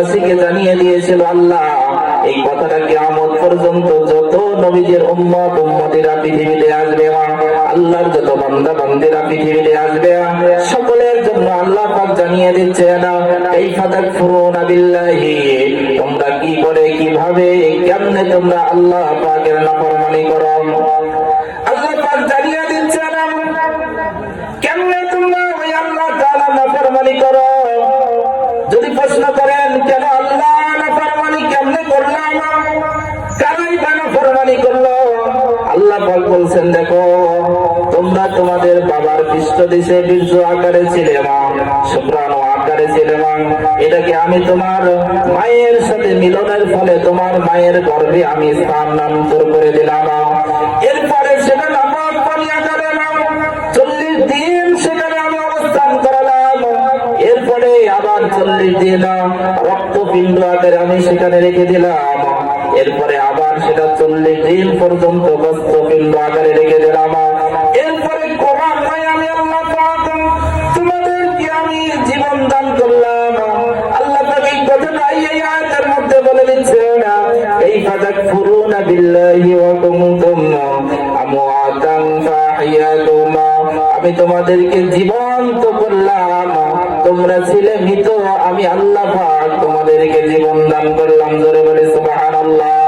বিশ্ববাসীকে জানিয়ে দিয়েছিল আল্লাহ এই কথাটা কিয়ামত পর্যন্ত যত নবীদের উম্মত উম্মতিরা পৃথিবীতে আসবে, আল্লাহর যত বান্দা বান্দিরা পৃথিবীতে আসবে, সকলের জন্য আল্লাহ পাক জানিয়ে দিচ্ছে না কাইফা তাকফুরুনা বিল্লাহি, তোমরা কি করে কিভাবে কেমনে তোমরা আল্লাহ পাকের নাফরমানি করো। আল্লাহ পাক জানিয়ে দিচ্ছে না কেমনে তোমরা ওই আল্লাহ তাআলা নাফরমানি করো। যদি প্রশ্ন করেন কেন আল্লাহ নাফরমানি কেমনে করলাম, কারাই বা নাফরমানি করলো, আল্লাহ পাক বলছেন দেখো তোমরা তোমাদের বাবার পৃষ্ঠদেশে বীর্য আকারে ছিলে মা, শুক্রাণু আকারে ছিলে মা, এটাকে আমি তোমার মায়ের সাথে মিলনের ফলে তোমার মায়ের গর্ভে আমি স্থানান্তর করে দিলাম। এরপরে সেটা নাপাক পানি আকারে 40 দিন সেখানে আমি অবস্থান করালাম। এরপরে আবার 40 দিন রক্তপিণ্ড আকারে আমি সেখানে রেখে দিলাম। এরপরে আবার সেটা 40 দিন পর্যন্ত বস্ত্রপিণ্ড আকারে রেখে দিলাম। এরপরে ক্রমান্বয়ে আমি আল্লাহ পাক তোমাদেরকে আমি জীবন দান করলাম। আল্লাহ পাক এই কথাটা এই আয়াতের মধ্যে বলে দিচ্ছেন কাইফা তাকফুরুনা বিল্লাহি ওয়া কুনতুম আমওয়াতান ফাহিয়াতুম, আমি তোমাদেরকে জীবন্ত করলাম, তোমরা ছিলে মৃত, আমি আল্লাহ পাক তোমাদেরকে জীবন দান করলাম। জোরে বলে সুবহানাল্লাহ।